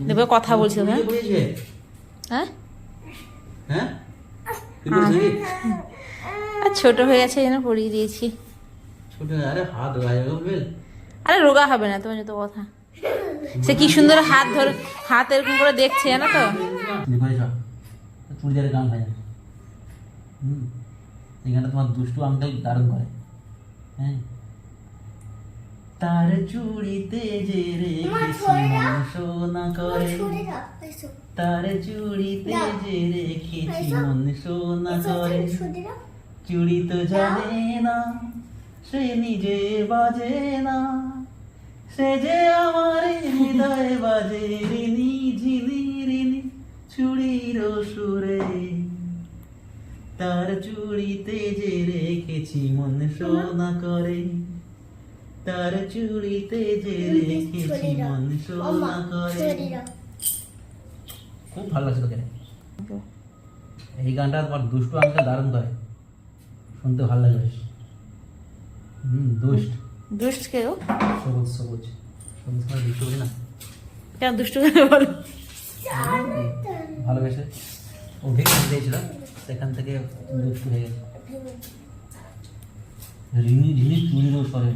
দেখবে কথা বলছিল। হ্যাঁ হ্যাঁ হ্যাঁ আর ছোট হয়ে গেছে যেন পরিয়ে দিয়েছি। ছোট আরে হাত গায়ে বেল আরে রোগা হবে না তোমার যত কথা। সে কি সুন্দর হাত ধরে হাত এরকম করে দেখছে জানো তো। চুড়িদারের গান হয় এই গানটা তোমার দুষ্টু আঙ্কেল দারুণ করে। হ্যাঁ তার চুড়িতে যে রেখেছি মন সোনা করে, তার চুড়িতে যে রেখেছি মন সোনা করে, চুড়ি তো জানে না সে নিজে বাজে না, সে যে আমার হৃদয়ে বাজে রিনি ঝিনি রিনি চুড়ির সুরে, তার চুড়িতে যে রেখেছি মন সোনা করে, তার চুড়িতে যে রেখেছি মন সোনা করে। খুব ভালো লাগছে তোকে এই গানটা। তোমার দুষ্টু আঙ্কেল দারুণ করে, শুনতে ভালো লাগে। দুষ্ট দুষ্ট কেউ সবুজ সবুজ সবুজ মানে দুষ্ট করি না কেন দুষ্ট করে বলো। ভালোবেসে অভিজ্ঞ দিয়েছিল সেখান থেকে দুষ্ট হয়ে গেছে। রিনি ঝিনি চুড়িরও সরে